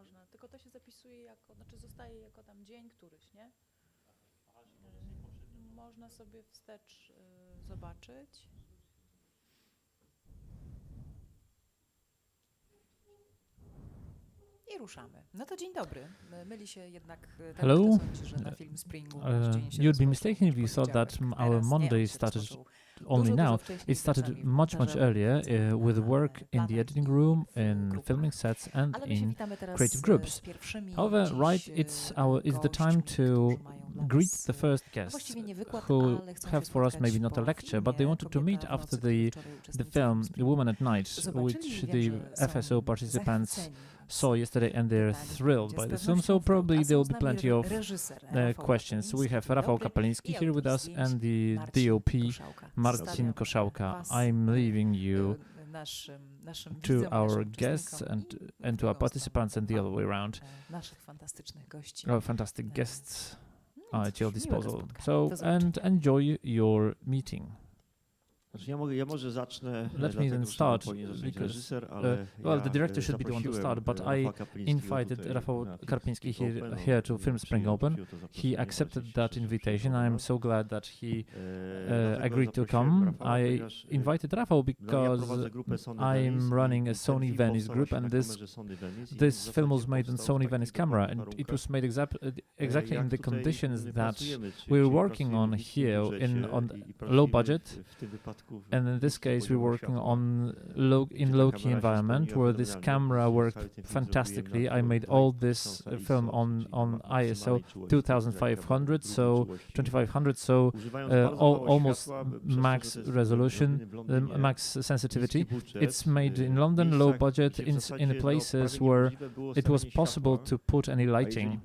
można, tylko to się zapisuje jako, znaczy zostaje jako tam dzień któryś, nie? Można sobie wstecz zobaczyć. I ruszamy. No to dzień dobry. Myli się jednak ten, Hello. kto sądzi, że na film Springu dzień się You'd be rozpoczął, mistaken if you thought that poniedziałek. our Teraz nie, on Monday się started rozpoczął only dużo now. wcześniej, It started pracami w much montażu, earlier with work in the planach editing i room, w in grupach. filming sets, and Ale my się in witamy teraz creative groups. z pierwszymi However, dziś, right, it's the time gośćmi, to którzy mają dla greet nas, the first no guests właściwie nie wykład, who ale chcą have się for us spotkać maybe not a po lecture, but they filmie wanted to meet Kobieta w after nocy, który the wczoraj the uczestniczył w film The Springu. Woman at Night, Zobaczyli, which wiem, the że FSO są participants zachwyceni. saw yesterday, and they're Pytanie thrilled będzie by z this film. So pewnością probably A there są will z be nami plenty of reżyser Rafał questions. We have Kapeliński, Rafał dobry, Kapeliński i here with autor us, zdjęć and the Marcin DOP, Koszałka. Marcin Zostawiam Koszałka. was, I'm leaving you naszym to widzom, our naszym guests uczestnikom and i to our drugą participants and the stronę other way around. naszych fantastycznych gości. Our fantastic guests are at your Miłego disposal. spotkania. So, Do zobaczenia. and enjoy your meeting. Znaczy ja może zacznę, Let me dlatego, then że start, powinien zacząć because, reżyser, ale well, the director should be the one to start, but I invited Rafał Karpiński here to film Spring Open. He accepted that invitation. I'm so glad that he agreed to come. I invited Rafał because I'm running a Sony Venice group, and this film was made on Sony Venice camera, and it was made exactly in the conditions that we're working on here on low budget. And in this case, we're working on low-key environment where this camera worked fantastically. I made all this film on ISO 2500, so 2500, so almost max resolution, max sensitivity. It's made in London, low budget, in places where it was possible to put any lighting.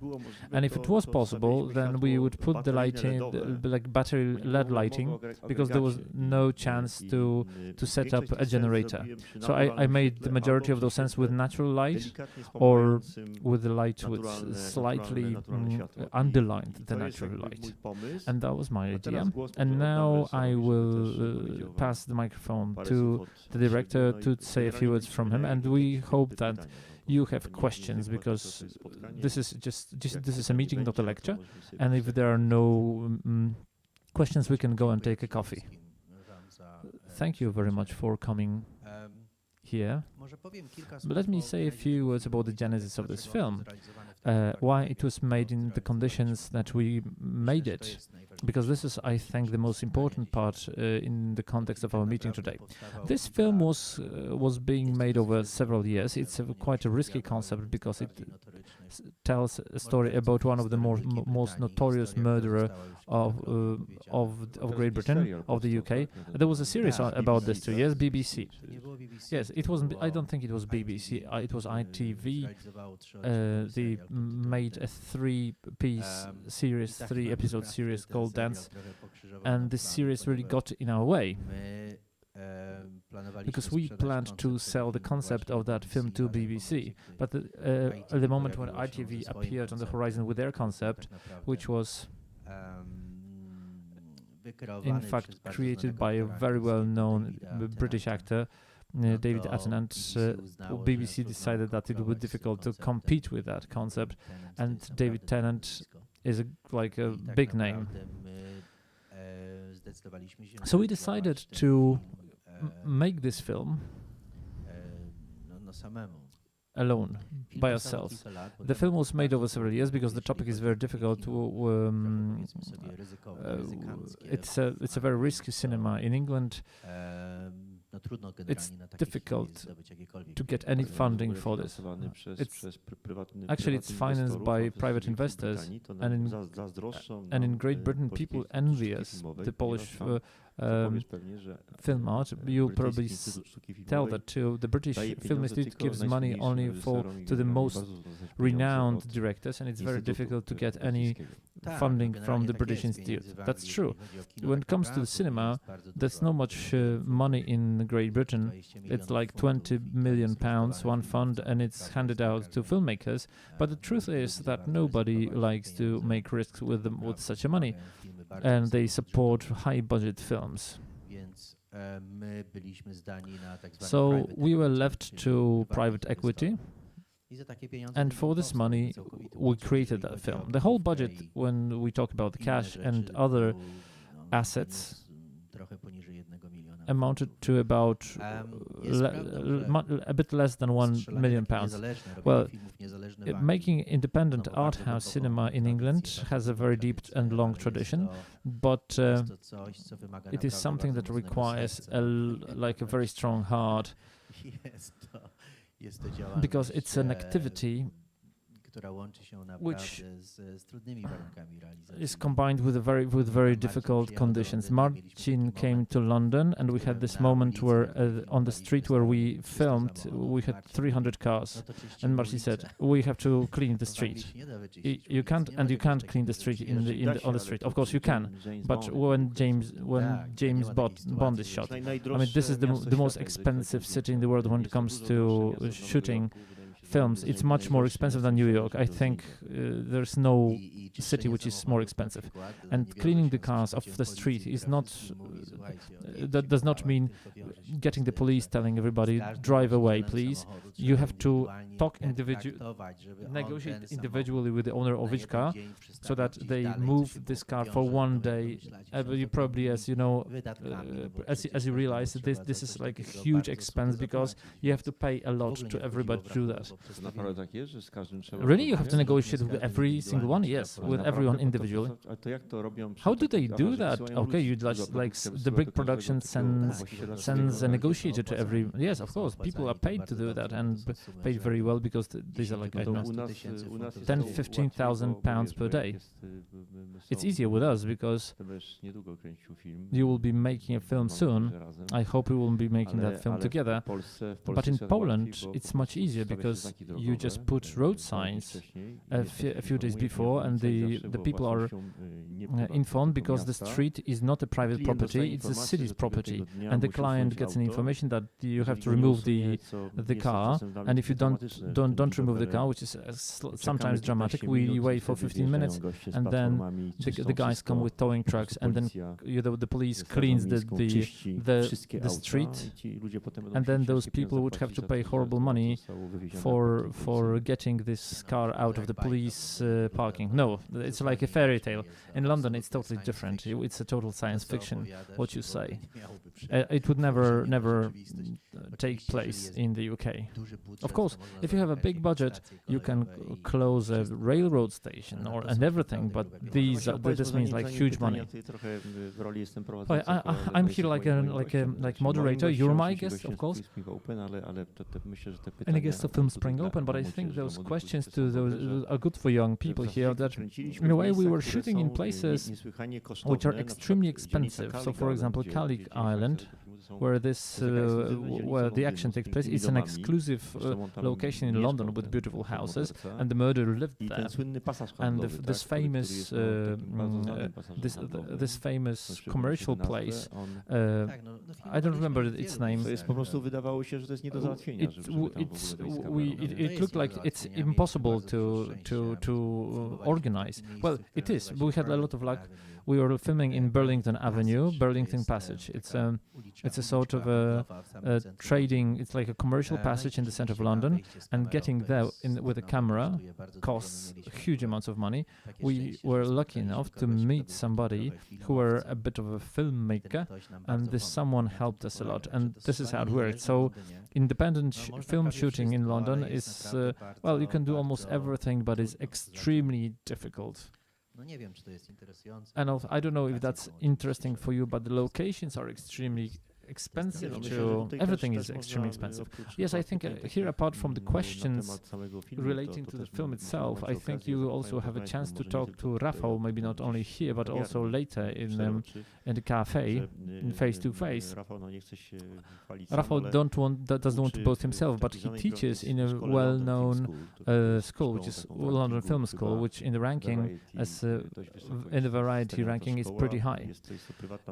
And if it was possible, then we would put the lighting, like battery LED lighting, because there was no chance to set up a generator. So I made the majority of those scenes with natural light or with the light which slightly underlined the natural light. And that was my idea. And now I will pass the microphone to the director to say a few words from him, and we hope that you have questions, because this is a meeting, not a lecture, and if there are no questions, we can go and take a coffee. Thank you very much for coming here. But let me say a few words about the genesis of this film, why it was made in the conditions that we made it, because this is, I think, the most important part in the context of our meeting today. This film was being made over several years. It's quite a risky concept because it tells a story about one of the most notorious murderer of Great Britain, of the UK. There was a series about this too. Yes, BBC. Yes, it wasn't. I don't think it was BBC. It was ITV. They made a three-piece series, three-episode series called Dance, and this series really got in our way, because we planned to sell the concept of that film to BBC, but at the moment when ITV appeared on the horizon with their concept, which was in fact created by a very well-known British actor, David Attenborough, BBC decided that it would be difficult to compete with that concept, and David Tennant is like a big name. So we decided to make this film alone, by ourselves. The film was made over several years because the topic is very difficult. It's a very risky cinema in England. It's difficult to get any funding for this. It's financed by private investors, and in Great Britain people envy us, the Polish film art. You probably tell that too. The British Film Institute gives money only to the most renowned directors, and it's very difficult to get any funding from the British Institute. That's true. When it comes to the cinema, there's not much money in Great Britain. It's like £20 million, one fund, and it's handed out to filmmakers. But the truth is that nobody likes to make risks with such a money, and they support high-budget films. So we were left to private equity, And for this money, we created that film. The whole budget, when we talk about the cash and other assets, amounted to about a bit less than £1 million. Well, making independent art house cinema in England has a very deep and long tradition, but it is something that requires a very strong heart, because it's an activity which is combined with very difficult conditions. Marcin came to London, and we had this moment where on the street where we filmed, we had 300 cars, and Marcin said, "We have to clean the street. You can't clean the street on the street. Of course you can, but when James Bond is shot, I mean, this is the most expensive city in the world when it comes to shooting films. It's much more expensive than New York. I think there's no city which is more expensive. And cleaning the cars off the street is not, that does not mean getting the police telling everybody, drive away, please. You have to negotiate individually with the owner of each car, so that they move this car for one day. You probably, as you know, as you realize, this is like a huge expense, because you have to pay a lot to everybody to do that. Really? You have to negotiate with every single one? Yes, with everyone individually. How do they do that? Okay, you like the big production sends a negotiator to every... Yes, of course, people are paid to do that, and paid very well, because these are like, I don't know, 10,000-15,000 pounds per day. It's easier with us, because you will be making a film soon. I hope we will be making that film together. But in Poland, it's much easier, because you just put road signs a few days before, and the people are informed, because the street is not a private property, it's the city's property, and the client gets an information that you have to remove the car, and if you don't remove the car, which is sometimes dramatic, we wait for 15 minutes, and then the guys come with towing trucks, and then the police cleans the street, and then those people would have to pay horrible money for getting this car out of the police parking. No, it's like a fairy tale. In London, it's totally different. It's a total science fiction, what you say. It would never take place in the UK. Of course, if you have a big budget, you can close a railroad station and everything, but this means like huge money. I'm here like moderator. You're my guest, of course, and a guest of Film Spring Open. But I think those questions are good for young people here. That in a way we were shooting in places which are extremely expensive. So, for example, Calic Island, where the action takes place, it's an exclusive location in London with beautiful houses, and the murderer lived there. And this famous commercial place, I don't remember its name. It looked like it's impossible to organize. Well, it is. We had a lot of luck. We were filming in Burlington Avenue, Burlington Passage. It's a sort of a trading. It's like a commercial passage in the center of London, and getting there with a camera costs huge amounts of money. We were lucky enough to meet somebody who were a bit of a filmmaker, and this someone helped us a lot. And this is how it worked. So, independent film shooting in London is well, you can do almost everything, but it's extremely difficult. And I don't know if that's interesting for you, but the locations are extremely expensive too. Everything is extremely expensive. Yes, I think here, apart from the questions relating to the film itself, I think you also have a chance to talk to Rafał, maybe not only here, but also later in the cafe, in face-to-face. Rafał doesn't want to boast himself, but he teaches in a well-known school, which is London Film School, which in the ranking, in the variety ranking, is pretty high.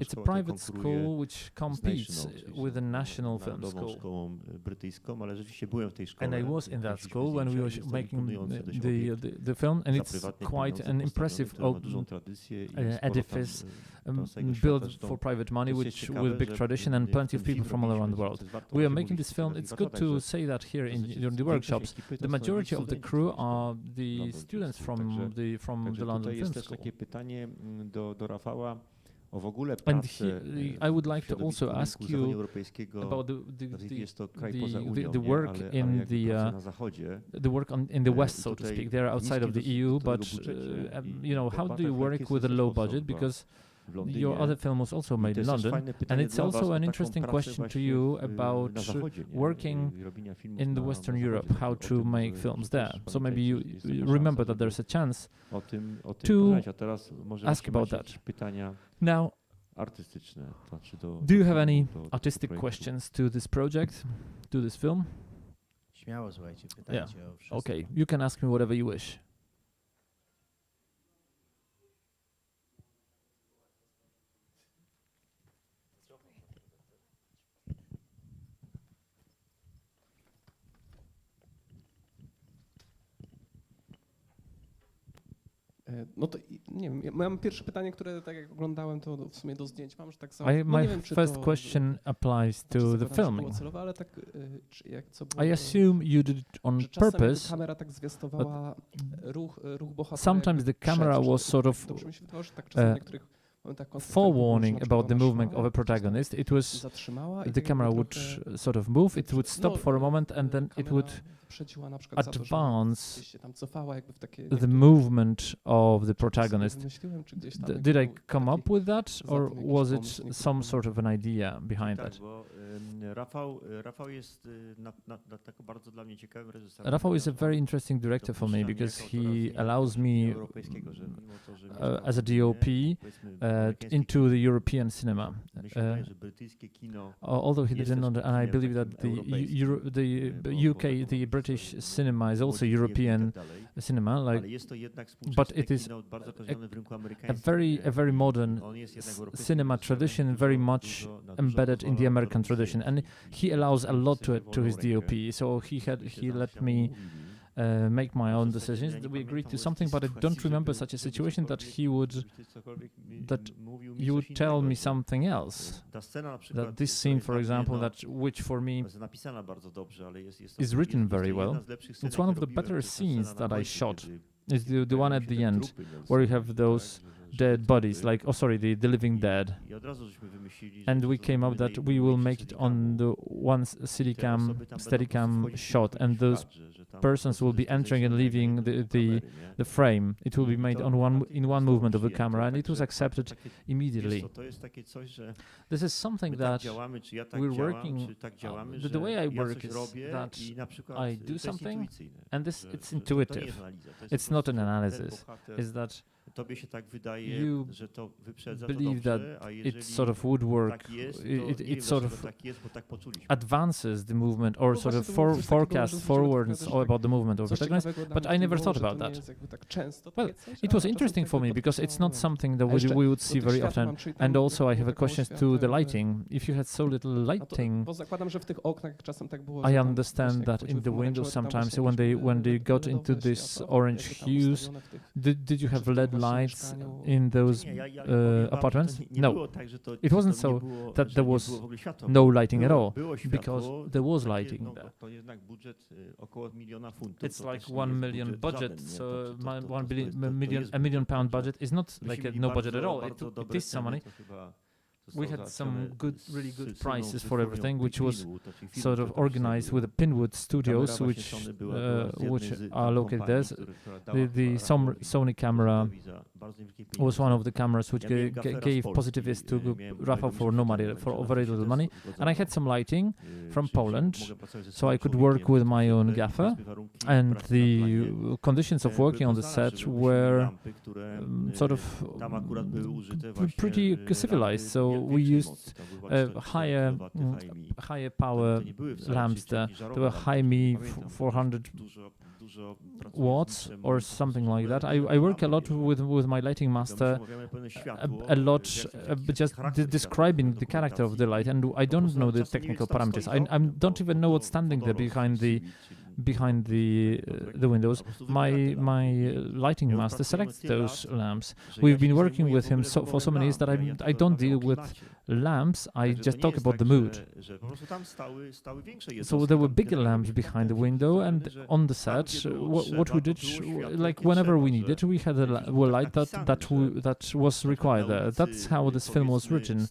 It's a private school which competes it's with the National Film School. Szkołą brytyjską, ale rzeczywiście byłem w tej szkole. And I was in that school when we were making the film, and it's quite an impressive edifice built for private money, with big tradition and plenty of people from all around the world. We are making this film. It's good to say that here during the workshops. The majority of the crew are the students from the London Film School. Takie pytanie do Rafała o w ogóle And pracę I would like to also ask you about the work in the work in the West, so to speak. They are outside of the EU, but how do you work with a low budget? Because your other film was also made in London, and it's also an interesting question to you about working in the Western Europe, how to make films there. So maybe you remember that there's a chance to ask about that. Now, do you have any artistic questions to this project, to this film? Śmiało, słuchajcie, pytajcie o wszystko. Okay, you can ask me whatever you wish. No to nie wiem, mam pierwsze pytanie, które tak jak oglądałem, to w sumie do zdjęć mam, że tak samo. My first question applies to the filming. Celowe, ale tak, co było, I assume you did it on purpose. Kamera tak zwiastowała ruch bohatera. Sometimes the camera was sort of forewarning about the movement of a protagonist. It was the camera would sort of move, it would stop for a moment, and then it would advance the movement of the protagonist. Did I come up with that, or was it some sort of an idea behind that? Rafał is a very interesting director for me because he allows me, as a DOP, into the European cinema. Although he didn't know that, and I believe that the UK, the British cinema is also European cinema, but it is a very modern cinema tradition, very much embedded in the American tradition, and he allows a lot to his DOP. So he let me make my own decisions. We agreed to something, but I don't remember such a situation that you would tell me something else. That this scene, for example, which for me is written very well. It's one of the better scenes that I shot. It's the one at the end where you have those dead bodies, the living dead. And we came up that we will make it on the one Steadicam shot, and those persons will be entering and leaving the frame. It will be made in one movement of the camera, and it was accepted immediately. This is something that we're working. The way I work is that I do something, and it's intuitive. It's not an analysis. It's that you believe that it sort of would work, it sort of advances the movement, or sort of forecasts forwards about the movement of the protagonist, but I never thought about that. Well, it was interesting for me because it's not something that we would see very often, and also I have a question to the lighting. If you had so little lighting, I understand that in the windows sometimes when they got into this orange hues, did you have LED lights in those apartments? No, it wasn't so that there was no lighting at all, because there was lighting there. It's like £1 million budget, so a million pound budget is not like no budget at all. It is some money. We had some really good prices for everything, which was sort of organized with the Pinwood Studios, which are located there. The Sony camera was one of the cameras which gave positives to Rafał for very little money. And I had some lighting from Poland, so I could work with my own gaffer. And the conditions of working on the set were sort of pretty civilized. So we used higher power lamps there. They were High-Me 400 watts or something like that. I work a lot with my lighting master, a lot just describing the character of the light, and I don't know the technical parameters. I don't even know what's standing there behind the windows. My lighting master selects those lamps. We've been working with him for so many years that I don't deal with lamps. I just talk about the mood. So there were bigger lamps behind the window, and on the set, what we did, like whenever we needed, we had a light that was required there. That's how this film was written.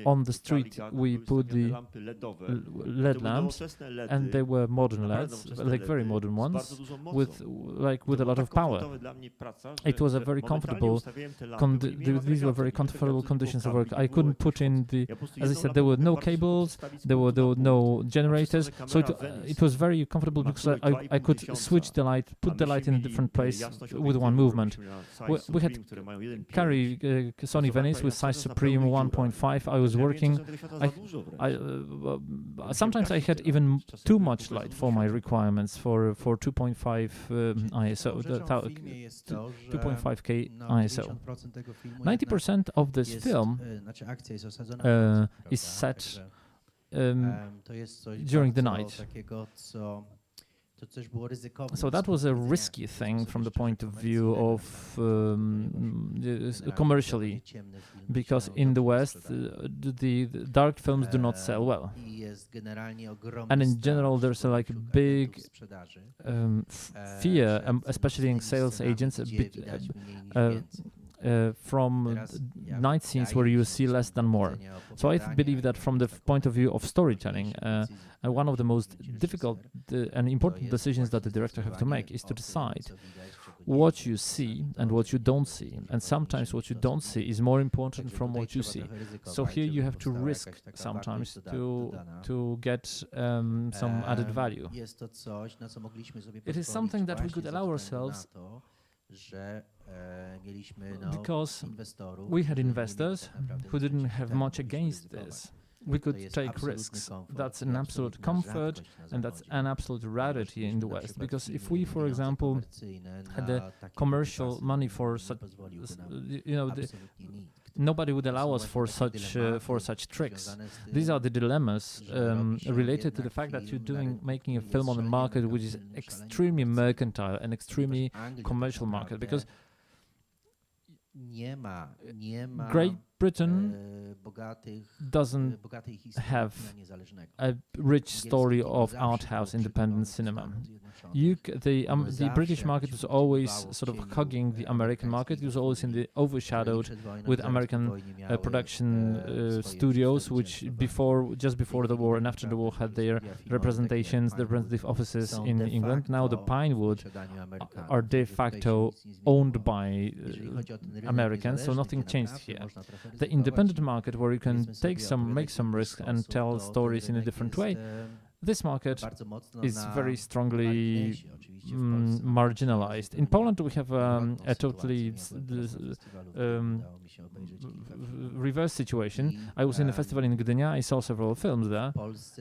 On the street, we put the LED lamps, and they were modern LEDs, like very modern ones, with a lot of power. It was a very comfortable. These were very comfortable conditions of work. I couldn't put in as I said, there were no cables, there were no generators, so it was very comfortable because I could switch the light, put the light in a different place with one movement. We had carry Sony Venice with size Supreme 1.5. I was working. Sometimes I had even too much light for my requirements for 2.5 ISO, 2.5K ISO. 90% of this film is set during the night. So that was a risky thing from the point of view of commercially, because in the West the dark films do not sell well, and in general there's a big fear, especially in sales agents, from night scenes where you see less than more. So I believe that from the point of view of storytelling, one of the most difficult and important decisions that the director has to make is to decide what you see and what you don't see. And sometimes what you don't see is more important from what you see. So here you have to risk sometimes to get some added value. It is something that we could allow ourselves because we had investors who didn't have much against this. We could take risks. That's an absolute comfort, and that's an absolute rarity in the West. Because if we, for example, had the commercial money for such, nobody would allow us for such tricks. These are the dilemmas related to the fact that you're making a film on a market which is extremely mercantile and extremely commercial market. Because Great Britain doesn't have a rich story of art house independent cinema. The British market was always sort of hugging the American market. It was always overshadowed with American production studios, which just before the war and after the war had their representative offices in England. Now the Pinewood are de facto owned by Americans, so nothing changed here. The independent market, where you can make some risks and tell stories in a different way, this market is very strongly marginalized. In Poland, we have a totally reverse situation. I was in a festival in Gdynia. I saw several films there,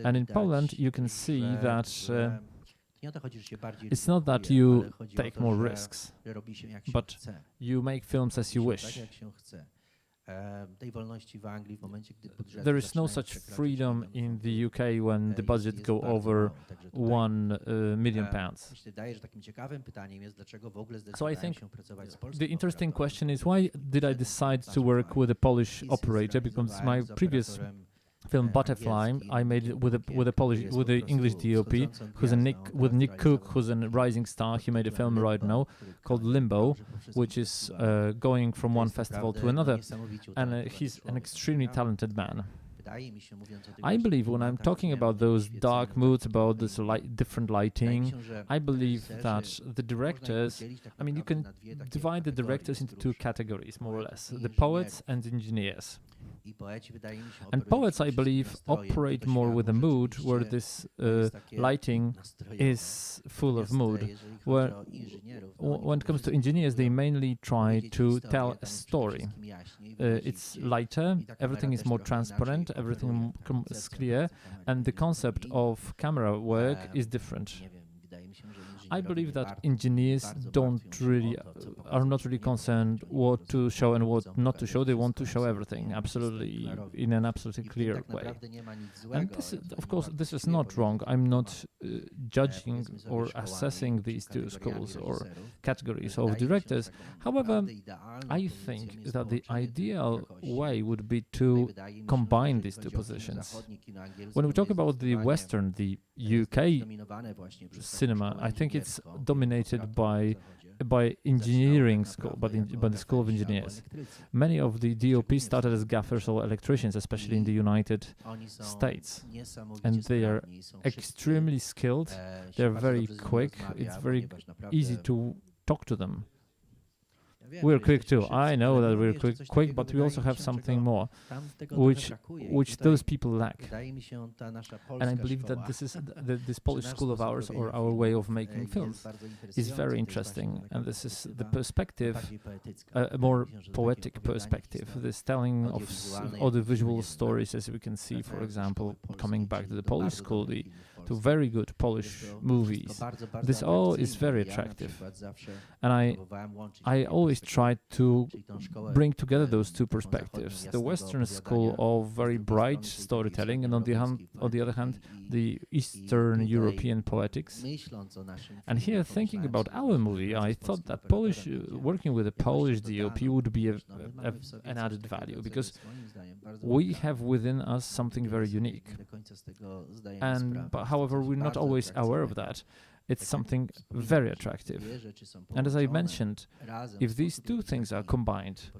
and in Poland, you can see that it's not that you take more risks, but you make films as you wish. There is no such freedom in the UK when the budget go over £1 million. So I think the interesting question is, why did I decide to work with a Polish operator? Because my previous film Butterfly I made with the English DOP, with Nick Cook, who's a rising star. He made a film right now called Limbo, which is going from one festival to another, and he's an extremely talented man. I believe when I'm talking about those dark moods, about this different lighting, I believe that the directors, you can divide the directors into two categories, more or less, the poets and engineers. And poets, I believe, operate more with a mood where this lighting is full of mood. When it comes to engineers, they mainly try to tell a story. It's lighter, everything is more transparent, everything is clear, and the concept of camera work is different. I believe that engineers are not really concerned what to show and what not to show. They want to show everything absolutely in an absolutely clear way. And this is, of course, this is not wrong. I'm not judging or assessing these two schools or categories of directors. However, I think that the ideal way would be to combine these two positions. When we talk about the Western, the UK cinema, I think it's dominated by engineering school, by the School of Engineers. Many of the DOP started as gaffers or electricians, especially in the United States, and they are extremely skilled. They're very quick. It's very easy to talk to them. We're quick too. I know that we're quick, but we also have something more, which those people lack. And I believe that this Polish school of ours, or our way of making films, is very interesting. And this is the perspective, a more poetic perspective. This telling of audiovisual stories, as we can see, for example, coming back to the Polish school, to very good Polish movies. This all is very attractive. And I always try to bring together those two perspectives. The Western school of very bright storytelling, and on the other hand, the Eastern European poetics. And here, thinking about our movie, I thought that working with a Polish DOP would be an added value, because we have within us something very unique. But however, we're not always aware of that. It's something very attractive. And as I mentioned, if these two things are combined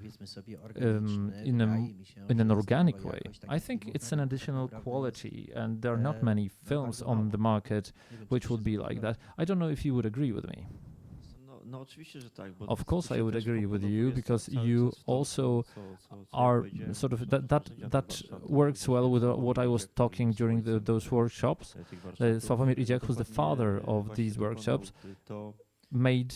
in an organic way, I think it's an additional quality, and there are not many films on the market which would be like that. I don't know if you would agree with me. Of course I would agree with you, because you also are sort of that works well with what I was talking during those workshops. Sławomir Idziak, who's the father of these workshops, made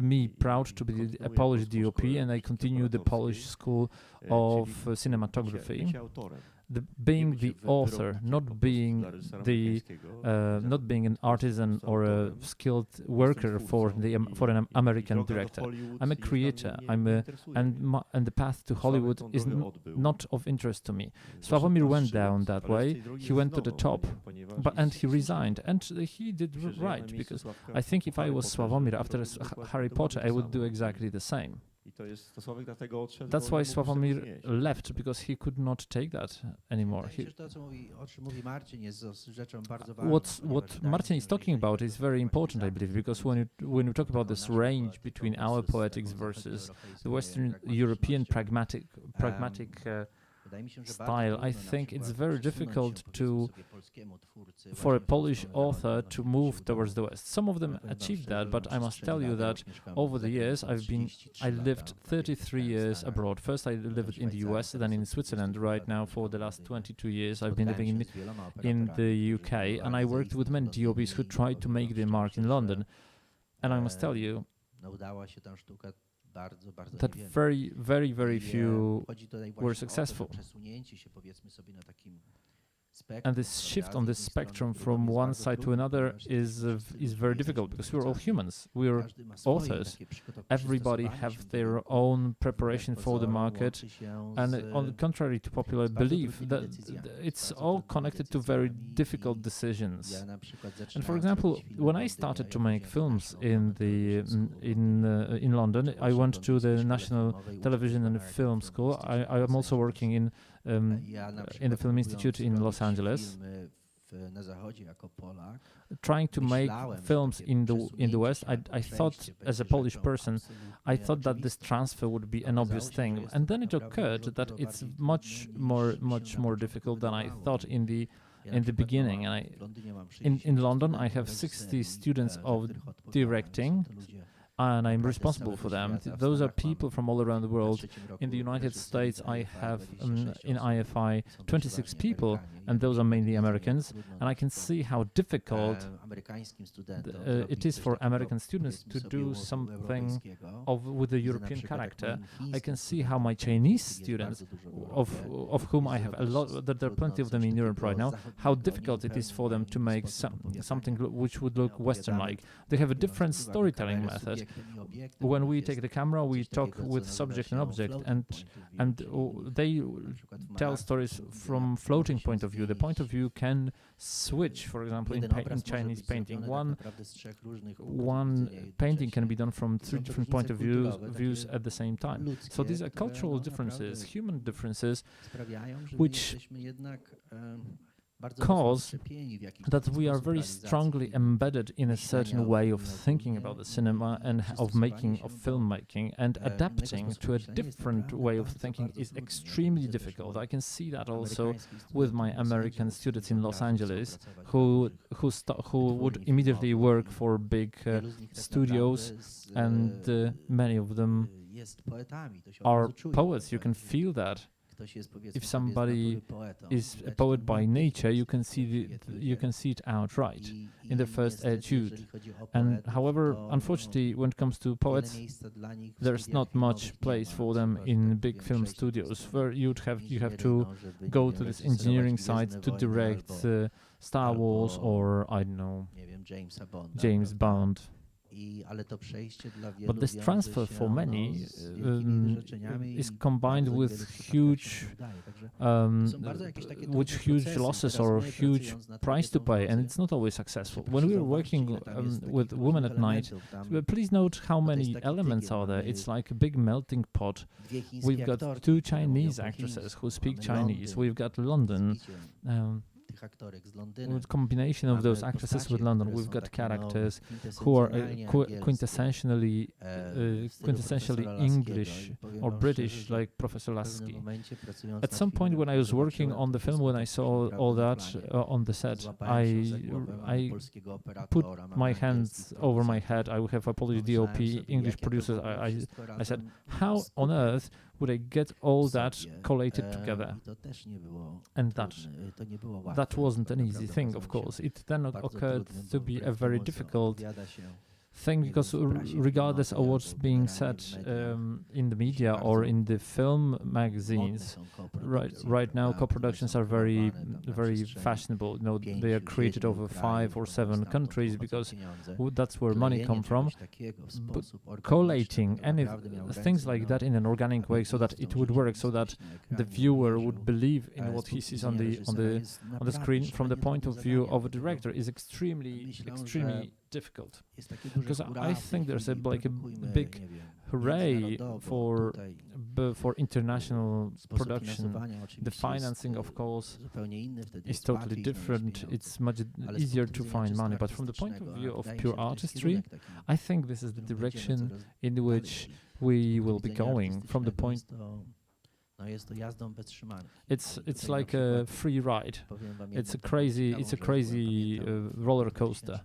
me proud to be a Polish DOP, and I continue the Polish School of Cinematography. Being the author, not being an artisan or a skilled worker for an American director. I'm a creator. And the path to Hollywood is not of interest to me. Sławomir went down that way. He went to the top, and he resigned, and he did right, because I think if I was Sławomir after Harry Potter, I would do exactly the same. That's why Sławomir left, because he could not take that anymore. What Marcin is talking about is very important, I believe, because when we talk about this range between our poetics versus the Western European pragmatic style, I think it's very difficult for a Polish author to move towards the West. Some of them achieved that, but I must tell you that over the years I lived 33 years abroad. First I lived in the US, then in Switzerland. Right now, for the last 22 years, I've been living in the UK, and I worked with many DOPs who tried to make their mark in London. And I must tell you that very few were successful. And this shift on this spectrum from one side to another is very difficult, because we're all humans. We're authors. Everybody have their own preparation for the market, and on the contrary to popular belief, that it's all connected to very difficult decisions. And for example, when I started to make films in London, I went to the National Television and Film School. I am also working in the Film Institute in Los Angeles, trying to make films in the West. I thought, as a Polish person, I thought that this transfer would be an obvious thing, and then it occurred that it's much more difficult than I thought in the beginning. And in London, I have 60 students of directing. and I'm responsible for them. Those are people from all around the world. In the United States, I have in IFI 26 people, and those are mainly Americans, and I can see how difficult it is for American students to do something with a European character. I can see how my Chinese students, of whom I have a lot, that there are plenty of them in Europe right now, how difficult it is for them to make something which would look Western-like. They have a different storytelling method. When we take the camera, we talk with subject and object, and they tell stories from floating point of view. The point of view can switch. For example, in Chinese painting, one painting can be done from 3 different point of views at the same time. So these are cultural differences, human differences, which cause that we are very strongly embedded in a certain way of thinking about the cinema and of filmmaking, and adapting to a different way of thinking is extremely difficult. I can see that also with my American students in Los Angeles who would immediately work for big studios, and many of them are poets. You can feel that. If somebody is a poet by nature, you can see it outright in the first etude. And however, unfortunately, when it comes to poets, there's not much place for them in big film studios, where you have to go to this engineering side to direct Star Wars or, I don't know, James Bond. But this transfer for many is combined with huge losses or huge price to pay, and it's not always successful. When we were working with Women at Night, please note how many elements are there. It's like a big melting pot. We've got 2 Chinese actresses who speak Chinese. We've got London. With combination of those actresses with London, we've got characters who are quintessentially English or British, like Professor Lasky. At some point when I was working on the film, when I saw all that on the set, I put my hands over my head. I have a Polish DOP, English producers. I said, how on earth would I get all that collated together? And that wasn't an easy thing, of course. It then occurred to be a very difficult thing, because regardless of what's being said in the media or in the film magazines, right now co-productions are very fashionable. You know, they are created over 5 or 7 countries because that's where money comes from. But collating things like that in an organic way so that it would work, so that the viewer would believe in what he sees on the screen from the point of view of a director is extremely difficult, because I think there's a big hooray for international production. The financing, of course, is totally different. It's much easier to find money, but from the point of view of pure artistry, I think this is the direction in which we will be going. From the point, it's like a free ride. It's a crazy roller coaster.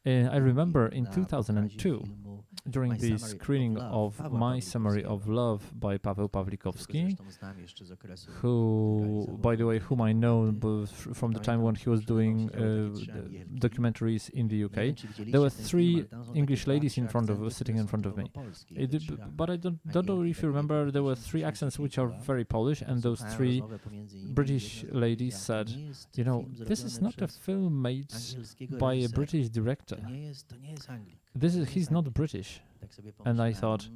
I remember in 2002, during the screening of My Summary of Love by Paweł Pawlikowski, whom I know from the time when he was doing documentaries in the UK. There were 3 English ladies sitting in front of me. But I don't know if you remember, there were 3 accents which are very Polish, and those 3 British ladies said, you know, this is not a film made by a British director. He's not British. And I thought,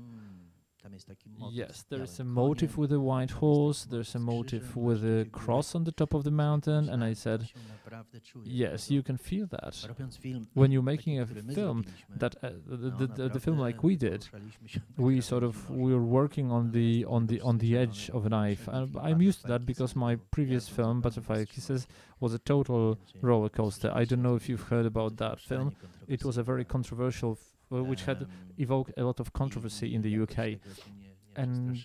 yes, there is a motive with a white horse, there's a motive with a cross on the top of the mountain, and I said, yes, you can feel that. When you're making a film, that the film like we did, we were working on the edge of a knife. I'm used to that because my previous film, Butterfly Kisses, was a total roller coaster. I don't know if you've heard about that film. It was a very controversial which had evoked a lot of controversy in the UK. And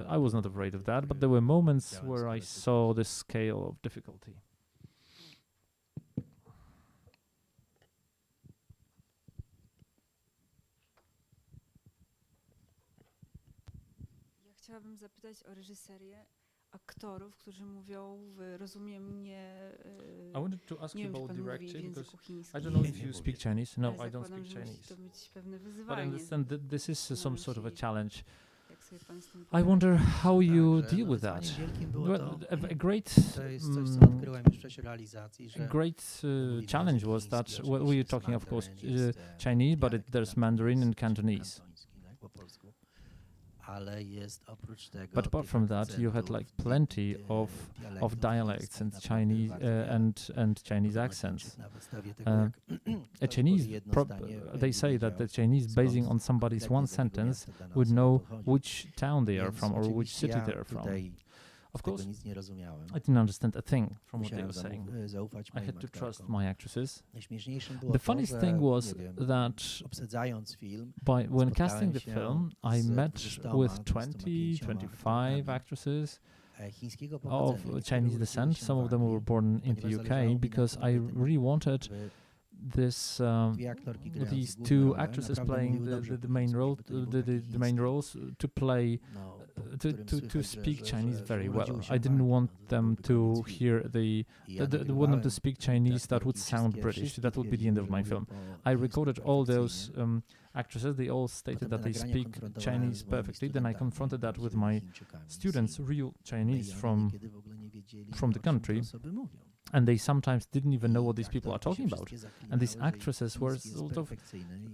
I was not afraid of that, but there were moments where I saw the scale of difficulty. chciałabym zapytać o reżyserię aktorów, którzy mówią, rozumiem, I wanted to ask nie you wiem, czy about pan mówi w directing because języku chińskim. I don't know if you speak Chinese. No, Ale I don't zakładam, speak że musi Chinese. to być pewne But I wyzwanie. understand that this is some sort of a challenge. Jak sobie pan z tym I poradzi? wonder how you Tak, że deal with wyzwaniem that. wielkim było Well, to, a great, to jest coś, co odkryłem już w czasie realizacji, a że great mówimy challenge język was that chiński, we were oczywiście talking, of course, mandarin jest, Chinese, but dialekt there's Mandarin and Cantonese. kantoński, tak, po polsku. Ale jest oprócz tego But apart tych from that, you had akcentów, like plenty tych, of dialektów dialects jest and tak naprawdę Chinese bardzo wiele. and Chinese Można accents. liczyć na podstawie tego, Uh, jak A Chinese, jedno zdanie they say that the Chinese, skąd basing on somebody's konkretnie one z jakiego sentence, miasta dana would osoba know pochodzi. which town they are Więc from or which oczywiście city ja they are from. tutaj Of tego course, nic nie rozumiałem. I didn't understand a thing from what they Musiałem were saying. zaufać I moim had to trust aktorkom. my actresses. Najśmieszniejszym było The to, funniest że, thing was nie wiem, that obsadzając film, when casting the film, I z met 20, with 20, 25 25 actresses chińskiego of pochodzenia. Chinese Niektóre descent. urodziły się Some w of them were Anglii, born in the ponieważ UK zależało mi na because tym, I by really wanted żeby this dwie aktorki grające these główne two role actresses naprawdę playing mówiły dobrze the po main chińsku, role, żeby to nie był taki the main chiński, roles to play no, po to którym to słychać, speak że Chinese very well. urodziły się I w didn't Anglii, want no, to them byłby to koniec filmu. hear the I ja they want them to speak nagrywałem Chinese that would te sound aktorki, British. wszystkie That would be the end of my twierdziły, film. że mówią po I chińsku recorded all those perfekcyjnie. actresses. They all stated Potem that te they nagrania speak konfrontowałem Chinese z moimi perfectly. Then I studentami, confronted that with którzy my Chińczykami students, z real i Chinese oni from niekiedy w ogóle nie wiedzieli, from the o czym te country, osoby mówią. and they sometimes didn't even know I what these people are aktorki się talking about. wszystkie And these zaklinały, że ich actresses were chiński jest sort of perfekcyjny i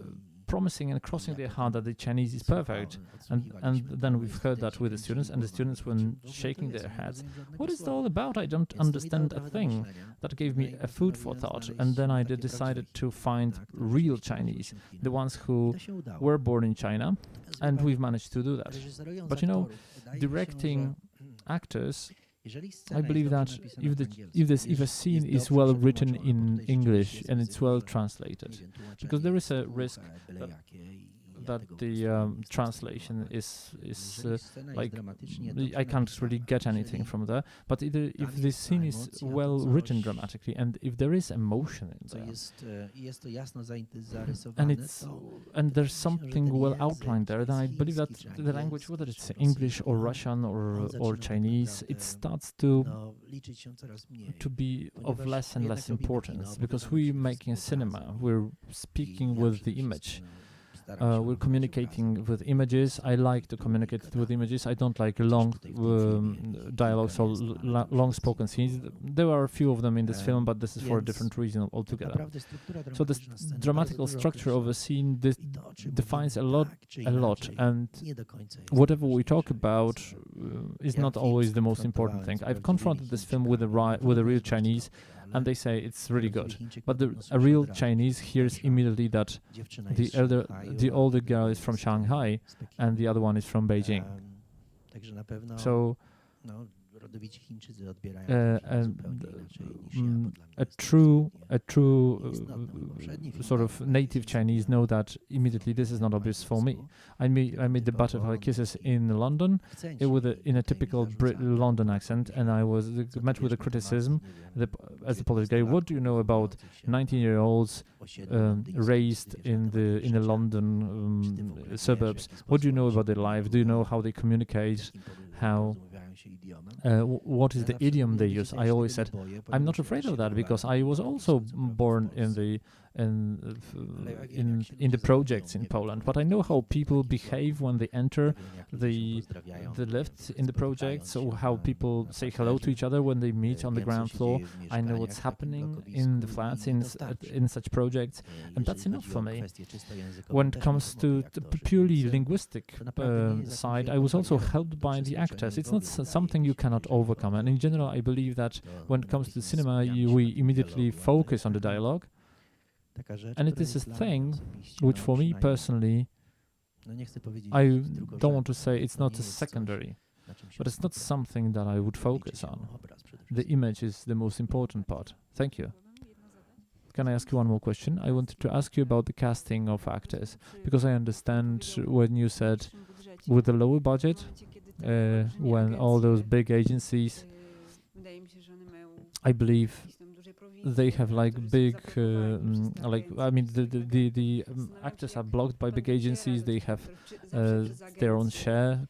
promising and crossing their heart that the Chinese is perfect. And then we've heard that with the students, and the students were shaking their heads. What is it all about? I don't understand a thing. That gave me a food for thought, and then I decided to find real Chinese, the ones who were born in China, and we've managed to do that. But you know, directing actors, I believe that if a scene is well written in English and it's well translated, because there is a risk that the translation is like I can't really get anything from there. But if the scene is well written dramatically and if there is emotion in there, and there's something well outlined there, then I believe that the language, whether it's English or Russian or Chinese, it starts to be of less and less importance, because we're making a cinema, we're speaking with the image. We're communicating with images. I like to communicate with images. I don't like long dialogues or long spoken scenes. There are a few of them in this film, but this is for a different reason altogether. So the dramatical structure of a scene defines a lot, and whatever we talk about is not always the most important thing. I've confronted this film with a real Chinese, and they say it's really good. But a real Chinese hears immediately that the older girl is from Shanghai and the other one is from Beijing. So a true sort of native Chinese know that immediately this is not obvious for me. I made the Butterfly Kisses in London in a typical London accent, and I was met with a criticism as a Polish guy. What do you know about 19-year-olds raised in the London suburbs? What do you know about their life? Do you know how they communicate? What is the idiom they use? I always said, I'm not afraid of that, because I was also born in the projects in Poland, but I know how people behave when they enter the lift in the project, so how people say hello to each other when they meet on the ground floor. I know what's happening in the flats in such projects, and that's enough for me. When it comes to the purely linguistic side, I was also helped by the actors. It's not something you cannot overcome, and in general I believe that when it comes to cinema, we immediately focus on the dialogue. And it is a thing which, for me personally, I don't want to say it's not a secondary, but it's not something that I would focus on. The image is the most important part. Thank you. Can I ask you one more question? I wanted to ask you about the casting of actors, because I understand when you said with the lower budget, when all those big agencies, I believe they have like big, like I mean, the actors are blocked by big agencies. They have their own share,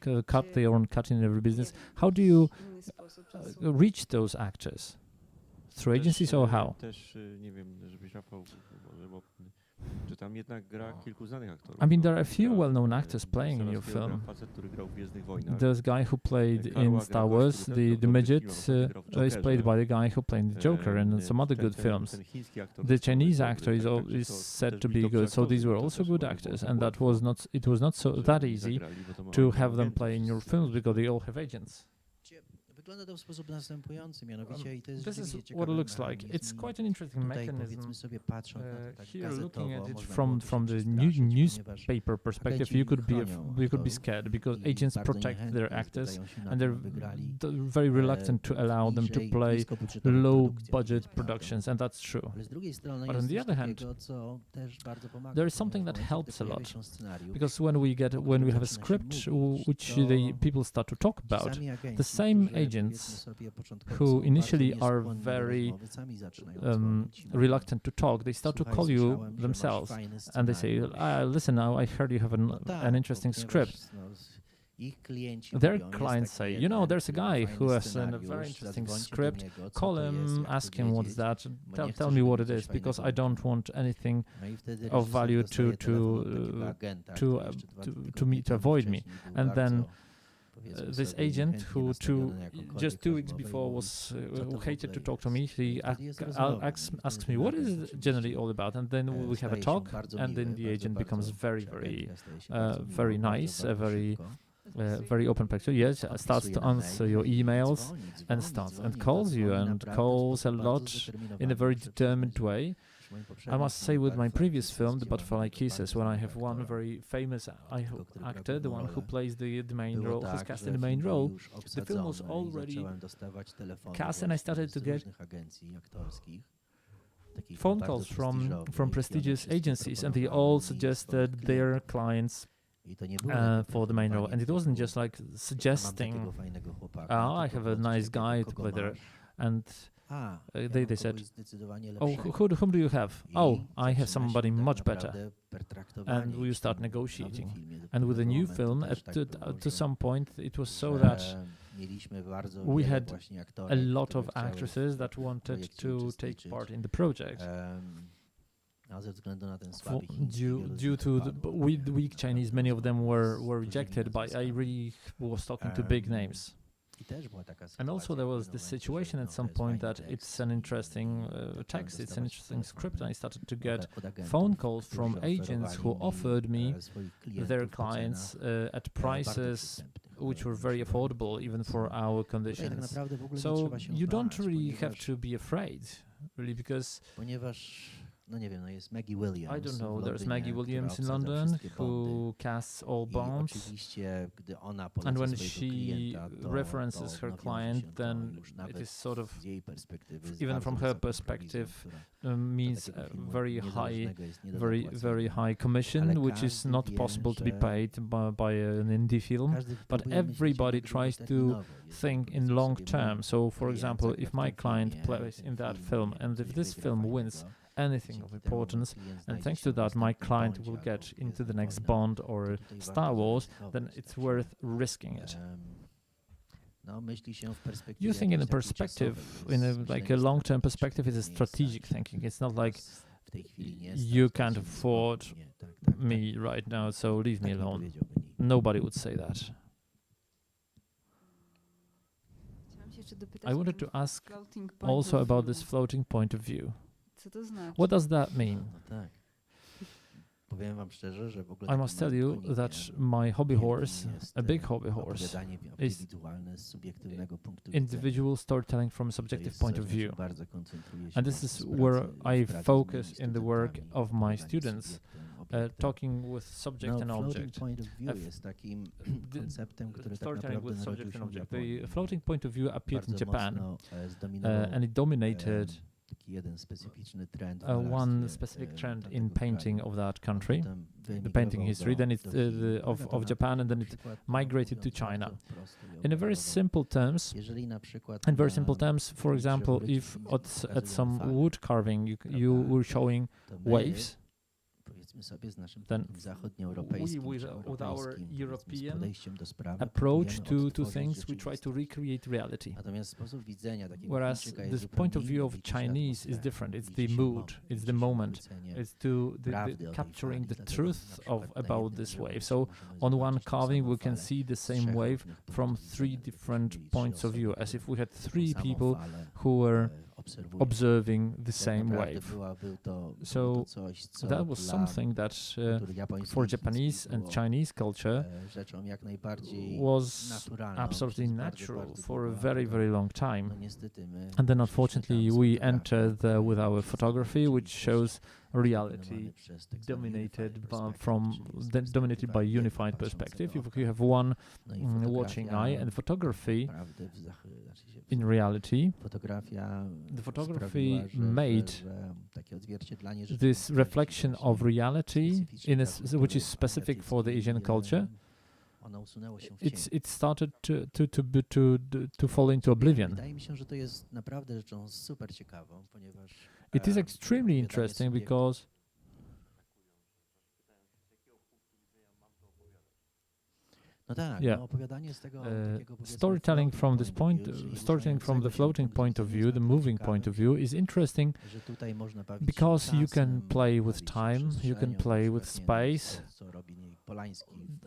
their own cut in every business. How do you reach those actors? Through agencies or how? Też nie wiem, żebyś Rafał, czy tam jednak gra kilku znanych aktorów. I mean, there are a few well-known actors playing in your film. Facet, który grał w Gwiezdnych Wojnach. There's a guy who played in Star Wars, the midget, is played by the guy who played the Joker and some other good films. The Chinese actor is said to be good, so these were also good actors, and it was not so that easy to have them play in your films because they all have agents. Wygląda to w sposób następujący, mianowicie i to jest This is rzeczywiście what it ciekawy looks like. mechanizm. It's quite an interesting Tutaj mechanism. powiedzmy sobie patrząc na to tak Here, looking gazetowo, at it można from byłoby się the przestraszyć, newspaper perspective, agenci you could be chronią you could be aktorów scared because i agents bardzo protect niechętnie their actors zgadzają się na and to, they're aby grali very reluctant to allow them to niżej, play niskobudżetowe produkcje. low-budget Prawda? productions, and that's true. Ale z drugiej strony But jest on the coś other hand, takiego, co też bardzo pomaga, there is ponieważ something w that momencie, helps gdy a pojawia lot. się scenariusz, Because when we have a script which people start to talk ci about, sami agenci, the same którzy, agents powiedzmy sobie, początkowo who są initially bardzo are nieskłonni do very rozmowy, sami zaczynają dzwonić i mówią, reluctant to talk, they start to "Słuchaj, call you słyszałem, że masz themselves fajny and they say, scenariusz". listen, now I heard you have No tak, an interesting ponieważ, script. no, ich klienci Their mówią, "Jest clients taki say, jeden, there's a który ma guy fajny who has a scenariusz, very interesting zadzwońcie do script, niego, co call to jest, him, jak to ask him what's wiedzieć, that, bo nie chcę, tell me żeby what it coś is, because I fajnego don't want anything No i wtedy of reżyser value dostaje to telefon od takiego agenta, to który jeszcze 2 tygodnie to me to temu avoid me. wcześniej był And then bardzo, powiedzmy this sobie, agent niechętnie who nastawiony na jakąkolwiek just 2 weeks rozmowę i before mówi, was "Co to who w hated ogóle to talk to jest?" me, I he wtedy jest rozmowa, asks wtedy me what agent is oczywiście, generally all about, and then we have a staje się talk, bardzo and then miły, the agent becomes very agentka staje się bardzo miła, very bardzo, nice, bardzo very szybko. very open picture. Yes, starts Odpisuje to na answer your maile i emails dzwoni, and calls you zadzwoni and naprawdę w calls a sposób lot bardzo in a very zdeterminowany. determined way. Przy moim I poprzednim must say filmie with my Butterfly previous Kisses film, The działałem Butterfly jako Kisses, bardzo when I znanego have one aktora. very famous który grał actor, the one who główną plays the main Było role, who's tak, cast że in the main film role, był już the film was obsadzony i already zacząłem dostawać telefony cast and I started właśnie to z get różnych agencji aktorskich, takich phone bardzo calls prestiżowych, i from one prestigious wszystkie agencies, and they proponowały all mi suggested swoich their klientów. clients I to nie było for the main role, and it wasn't just like mam suggesting, takiego fajnego chłopaka, I tylko have a powiedz, nice guy to kogo play there, masz? and A, they mam said, kogoś zdecydowanie oh, lepszego. whom do you have? I Oh, I have zaczyna się somebody tak much better. naprawdę pertraktowanie. And we I w start tym nowym negotiating. filmie do And with the pewnego new momentu film, też tak było, to że- some point, it was so że that mieliśmy bardzo we wiele had właśnie a aktorek, lot które of chciały w actresses that wanted projekcie to take uczestniczyć. part in the project. A ze względu na ten For, słaby chiński, wielu z due nich to the wypadło. weak Chinese, many of them were rejected, na but ten I sam. really was talking to big names. I też była taka And also sytuacja there w was pewnym this momencie, situation że, at no, some to jest point fajny that tekst it's an i interesting zacząłem text, it's an dostawać interesting script, and I started to od- get od agentów, phone calls którzy from agents oferowali who mi, offered me swoich klientów their po cenach, clients at bardzo prices przystępnych, which were wręcz very bardzo affordable even for our Tutaj tak conditions. naprawdę w ogóle nie So trzeba się you don't bać, really have ponieważ- to be afraid, really, because Ponieważ, no nie wiem, no jest Maggie Williams I don't w know, there's Londynie, Maggie która Williams in obsadza London wszystkie bondy. who casts all I bonds, oczywiście, gdy ona and poleca when swojego she klienta, to references her nawiąże client, się to then już it nawet is sort of, z jej perspektywy, z even bardzo from her wysoką perspective, prowizją, means która a do takiego very filmu high, niezależnego jest nie do very zapłacenia. high commission, Ale which is każdy not wie, possible to be że paid by an indie film. Każdy but próbuje myśleć everybody jakby tries to długoterminowo. Jeżeli, think in powiedzmy long sobie, term. mój So, for klient example, zagra if w my tym client filmie, plays ten in that film, film, nie wiem, and if coś this wygra film wins fajnego, anything dzięki of temu mój importance, klient and znajdzie thanks się to w that, my następnym client Bondzie will albo get w into the Gwiezdnych next Wojnach, Bond to or tutaj Star warto Wars, zaryzykować. then it's Także, worth risking it. no, myśli się w perspektywie You think in a jakiejś takiej perspective, czasowej, in jest a like a myślenie long-term perspective, strategiczne, it's a nie jest tak, strategic że thinking. It's not like was w tej chwili nie you stać, can't to jest afford spokój. Nie, tak, me right now, so leave me tak nie alone. powiedziałby nikt. Nobody would say that. Chciałam się jeszcze dopytać I o wanted ten to ask floating point also of about view. this floating point of view. Co to znaczy? What does that mean? No tak. Powiem wam szczerze, że w ogóle I takim must tell małym you konikiem that my hobby wielkim horse, jest, a big hobby horse, opowiadanie is indywidualne z subiektywnego punktu widzenia. individual storytelling from a To subjective jest point coś, of na czym view. bardzo koncentruję się And this podczas is pracy where I w pracy z focus moimi in the work studentami, of my opowiadanie students, subiektem, obiektem. talking with subject and No, floating object. point of view F- jest takim The konceptem, który tak storytelling naprawdę with narodził subject and się w object. Japonii. The floating point of view appeared in Bardzo Japan, mocno zdominował and it dominated taki jeden specyficzny trend. one specific trend in painting of that country, the painting history, then it's of Japan, and then it migrated to China. In a very simple terms, for example, if at some wood carving you were showing waves, then we with our European approach to things, we try to recreate reality. Whereas this point of view of Chinese is different. It's the mood, it's the moment, it's the capturing the truth about this wave. So on one carving we can see the same wave from 3 different points of view, as if we had 3 people who were observing the same wave. So that was something that for Japanese and Chinese culture was absolutely natural for a very, very long time. And then unfortunately we entered with our photography, which shows reality dominated by unified perspective. If you have one watching eye, and photography in reality, the photography made this reflection of reality which is specific for the Asian culture. It started to fall into oblivion. It is extremely interesting because storytelling from this point, storytelling from the floating point of view, the moving point of view, is interesting because you can play with time, you can play with space.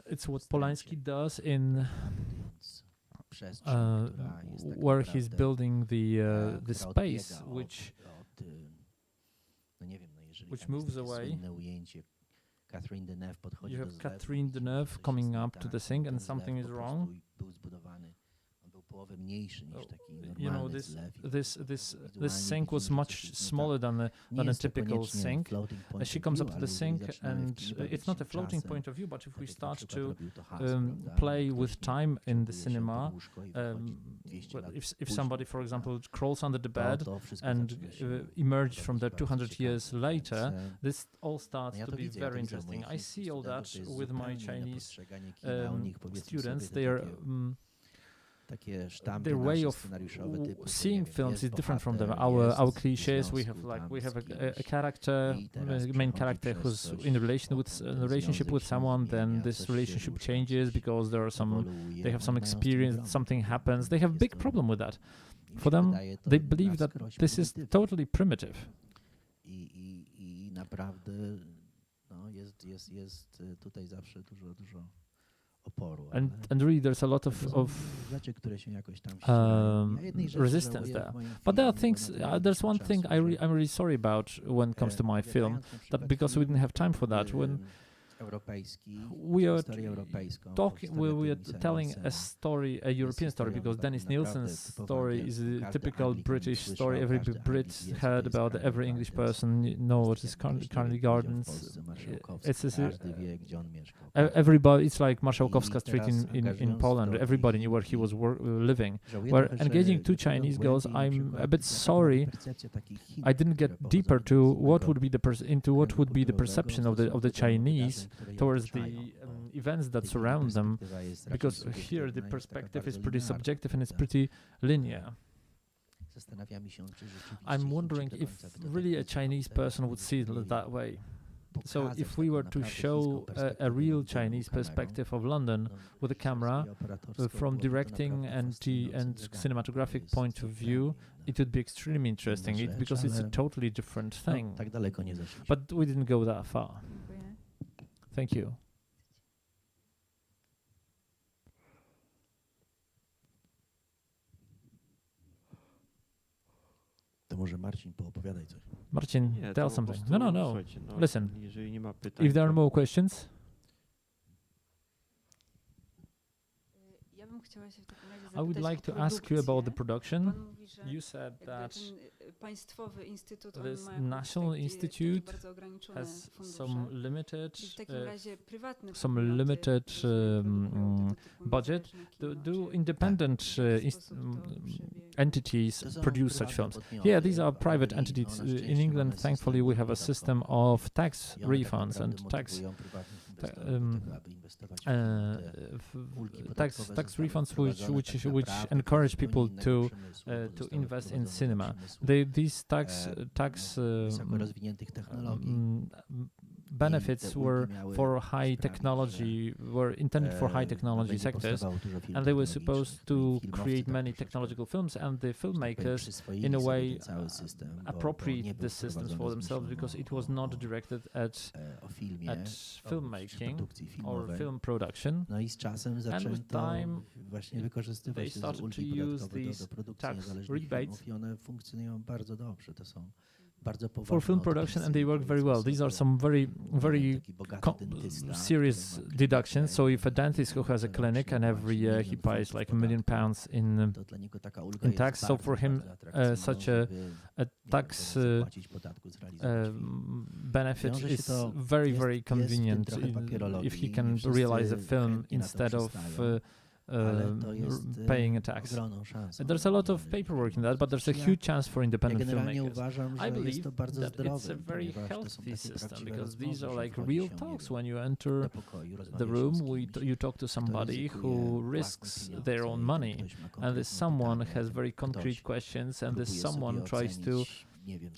It's what Polański does in where he's building the space which moves away. You have Catherine Deneuve coming up to the sink, and something is wrong. You know, this sink was much smaller than a typical sink. She comes up to the sink, and it's not a floating point of view, but if we start to play with time in the cinema, if somebody, for example, crawls under the bed and emerges from there 200 years later, this all starts to be very interesting. I see all that with my Chinese students. Their way of seeing films is different from them. Our cliches, we have a character, main character who's in a relationship with someone. Then this relationship changes because they have some experience, something happens. They have a big problem with that. For them, they believe that this is totally primitive. And really there's a lot of resistance there. But there are things, there's one thing I'm really sorry about when it comes to my film, that because we didn't have time for that, when we are telling a story, a European story, because Dennis Nielsen's story is a typical British story. Every Brit heard about it. Every English person knows what is Carnegie Gardens. Everybody, it's like Marszałkowska Street in Poland. Everybody knew where he was living. Where engaging 2 Chinese girls, I'm a bit sorry I didn't get deeper to what would be the perception of the Chinese towards the events that surround them, because here the perspective is pretty subjective and it's pretty linear. I'm wondering if really a Chinese person would see it that way. So if we were to show a real Chinese perspective of London with a camera from directing and cinematographic point of view, it would be extremely interesting because it's a totally different thing. But we didn't go that far. Thank you. To może Marcin poopowiadaj coś. Marcin, tell something. No. Listen, jeżeli nie ma pytań, if there are more questions. Ja bym bym chciała się w takim razie I would zapytać like o to ask you about the produkcję. production. Pan mówi, że You said jakby that ten państwowy instytut, on this ma National takie Institute bardzo ograniczone has fundusze. some limited I w takim razie prywatne some podmioty, limited, które produkują tego typu budget. niezależne kino, do czy independent w jaki sposób to entities To są produce such prywatne films? podmioty, Yeah, these are ale private no, entities. na In szczęście England, mamy thankfully, system we have a podatkowy. system of tax I one tak refunds and naprawdę tax motywują prywatnych inwestorów do tego, aby inwestować w te ulgi tax podatkowe tax zostały refunds wprowadzone which tak naprawdę encourage zupełnie people innego to przemysłu, bo to zostały invest in wprowadzone do cinema. przemysłu, These tax wysoko rozwiniętych technologii. benefits I te ulgi were miały for high sprawić, technology, were intended for high technology będzie sectors, powstawało dużo filmów and they were technologicznych. supposed No i to filmowcy create tak many troszeczkę, technological films, and the że tak powiem, filmmakers przyswoili in a sobie way ten cały system, bo nie appropriate był the systems wprowadzony for themselves zmyślono because it was not directed o filmie, at czy filmmaking produkcji or filmowej. film production. No i z czasem with zaczęto time, właśnie they wykorzystywać te started ulgi to use podatkowe these do produkcji tax niezależnych rebates filmów i one funkcjonują bardzo dobrze. To są bardzo for poważne film production, and they work very well. These are some very serious deductions. So if a dentist who has a clinic and every year he pays like £1 million in tax, so for him such a tax benefit is very convenient if he can realize a film instead of paying a tax. There's a lot of paperwork in that, but there's a huge chance for independent filmmakers. I believe that it's a very healthy system because these are like real talks when you enter the room. You talk to somebody who risks their own money, and this someone has very concrete questions, and this someone tries to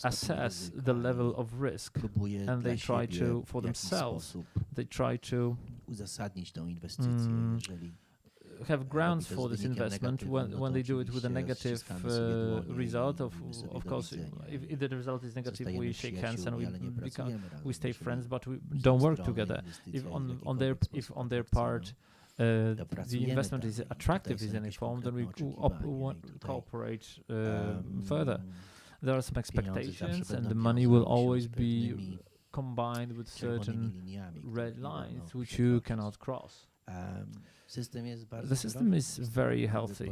assess the level of risk, and they try to, for themselves, they try to have grounds for this investment when they do it with a negative result. Of course, if the result is negative, we shake hands and we stay friends, but we don't work together. If on their part the investment is attractive in any form, then we cooperate further. There are some expectations, and the money will always be combined with certain red lines which you cannot cross. The system is very healthy.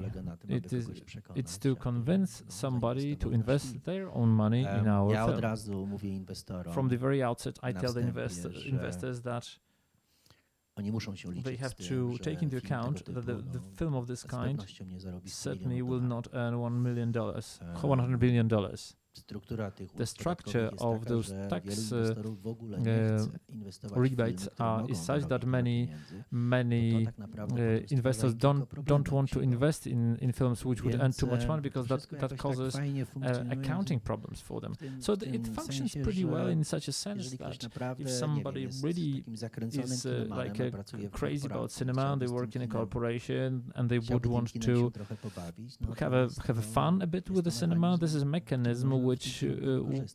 It's to convince somebody to invest their own money in our film. From the very outset, I tell the investors that they have to take into account that the film of this kind certainly will not earn $100 billion. The structure of those tax rebates is such that many investors don't want to invest in films which would earn too much money because that causes accounting problems for them. So it functions pretty well in such a sense that if somebody really is crazy about cinema and they work in a corporation and they would want to have fun a bit with the cinema, this is a mechanism which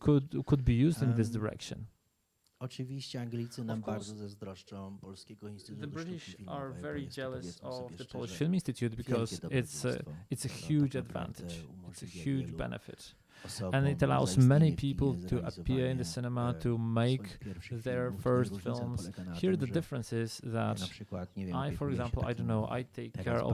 could be used in this direction. The British are very jealous of the Polish Film Institute because it's a huge advantage, it's a huge benefit. And it allows many people to appear in the cinema, to make their first films. Here the difference is that I, for example, I don't know, I take care of...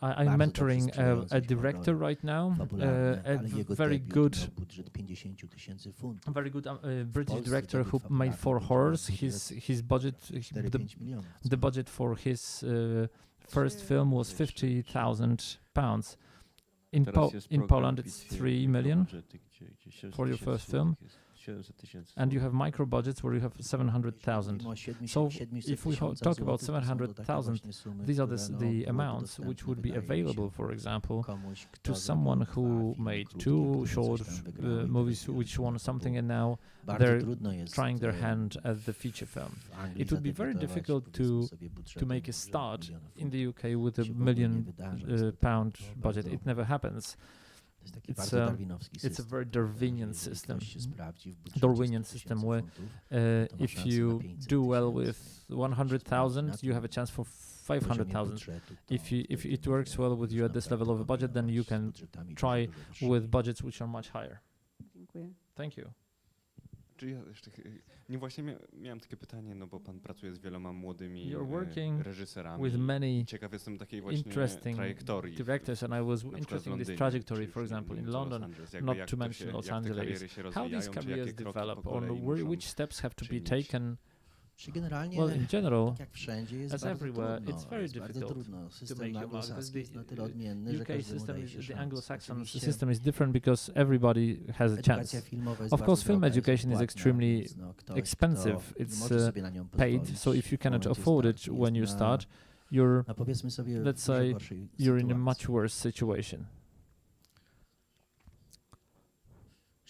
I'm mentoring a director right now, a very good British director who made 4 horrors. His budget, the budget for his first film was £50,000. In Poland, it's 3 million for your first film, and you have micro budgets where you have 700,000. So if we talk about 700,000, these are the amounts which would be available, for example, to someone who made 2 short movies which won something, and now they're trying their hand at the feature film. It would be very difficult to make a start in the UK with £1 million budget. It never happens. It's a very Darwinian system. Where if you do well with 100,000, you have a chance for 500,000. If it works well with you at this level of a budget, then you can try with budgets which are much higher. Thank you. Czy ja jeszcze, nie właśnie miałem takie pytanie, no bo pan pracuje z wieloma młodymi You're working reżyserami. with many Ciekaw jestem takiej właśnie interesting trajektorii. directors, and I was na przykład w interested in this Londynie, trajectory, czy for example, in Los London, Angeles. Jakby not jak to to mention się- Los jak te Angeles. kariery się How rozwijają, these czy careers jakie kroki develop, po or kolei muszą which steps have to be czynić? taken. Czyli generalnie, Well, in general, tak jak wszędzie, jest as bardzo everywhere, trudno. it's very Jest bardzo difficult trudno. to System make your mark. anglosaski jest na tyle odmienny, że UK każdemu system, daje się the szansę. Anglo-Saxon Oczywiście system is different because everybody has a edukacja chance. filmowa jest Of bardzo course, film droga, jest education is odpłatna, extremely więc, no, ktoś, expensive. kto nie It's może sobie na nią paid, pozwolić so if you w cannot momencie afford it startu, when you jest na, start, you're, no powiedzmy sobie, let's w say, dużo gorszej you're in a sytuacji. much worse situation.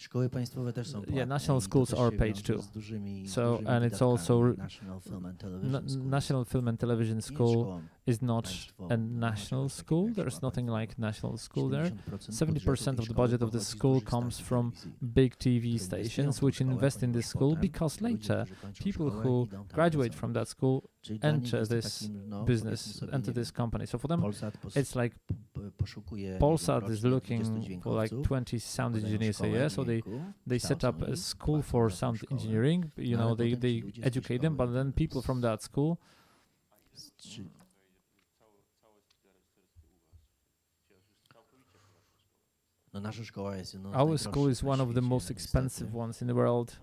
Szkoły państwowe też są płatne. national i to schools też are się paid wiąże too. z dużymi, So, dużymi and it's wydatkami. also National Film and Television School National Film and Television nie jest School szkołą is not państwową. a Nie ma national czegoś takiego school. jak There's szkoła nothing like państwowa. national school there. 70% 70% of the szkoły budget of the pochodzi z school dużych comes stacji from telewizyjnych. big TV Inwestują stations w tą which szkołę, invest in ponieważ this school potem because ludzie, later którzy kończą people szkołę, who idą tam graduate pracować. from that school Czyli dla nich enter jest to this takim, no, business, powiedzmy sobie, enter nie this wiem, company. So for them, Polsat it's like poszukuje, nie Polsat wiem, is rocznie looking 20 for like dźwiękowców, 20 sound podają engineers a szkołę year. So they dźwięku, set up kształcą a ich, school płacą for za tą sound szkołę. engineering. You No, know, ale potem ci they ludzie z tej educate them, szkoły but then people from that school, Czy- No nasza szkoła jest jedną z our school is najdroższych na one of the świecie, most niestety. expensive ones in the world.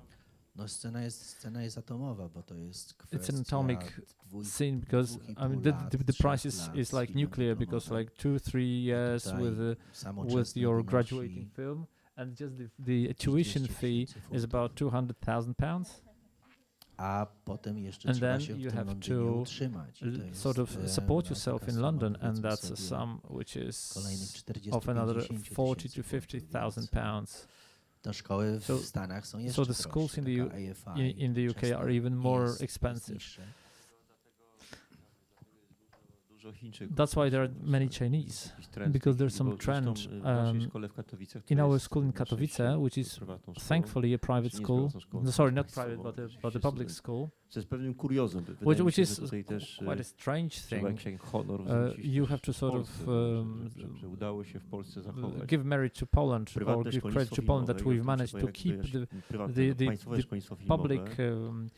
No scena jest atomowa, bo to jest It's kwestia an atomic scene because I mean the price is like nuclear because like 2-3 years with your graduating film, and just the tuition fee is about £200,000, a potem jeszcze and trzeba then się w you tym have Londynie to utrzymać. I to jest, sort of no, support taka yourself in suma, London, and powiedzmy that's a sobie, sum which is kolejnych 40 of another 50 £40 to tysięcy £50,000. To szkoły w So- Stanach są jeszcze so the droższe, schools in the taka AFI in the UK wczesna are even more jest expensive. niższe. Dużo Chińczyków. That's why there are many Chinese, Jakiś trend because taki, there's some bo zresztą trend w naszej um, szkole w Katowicach, in która our jest school in na szczęście Katowice, which is prywatną szkołą, thankfully a private Czy nie school. prywatną szkołą, No, sorry, not państwową, private, but a oczywiście public student. school, Co jest pewnym kuriozem. Wydaje mi which się, is że tutaj też quite a strange trzeba thing. jakiś honor You have to w sort of Polsce, że udało się w Polsce zachować. give merit to Poland or Prywatne give credit szkolnictwo to Poland that filmowe, we've managed to jakby keep prywatne, państwowe the szkolnictwo filmowe, public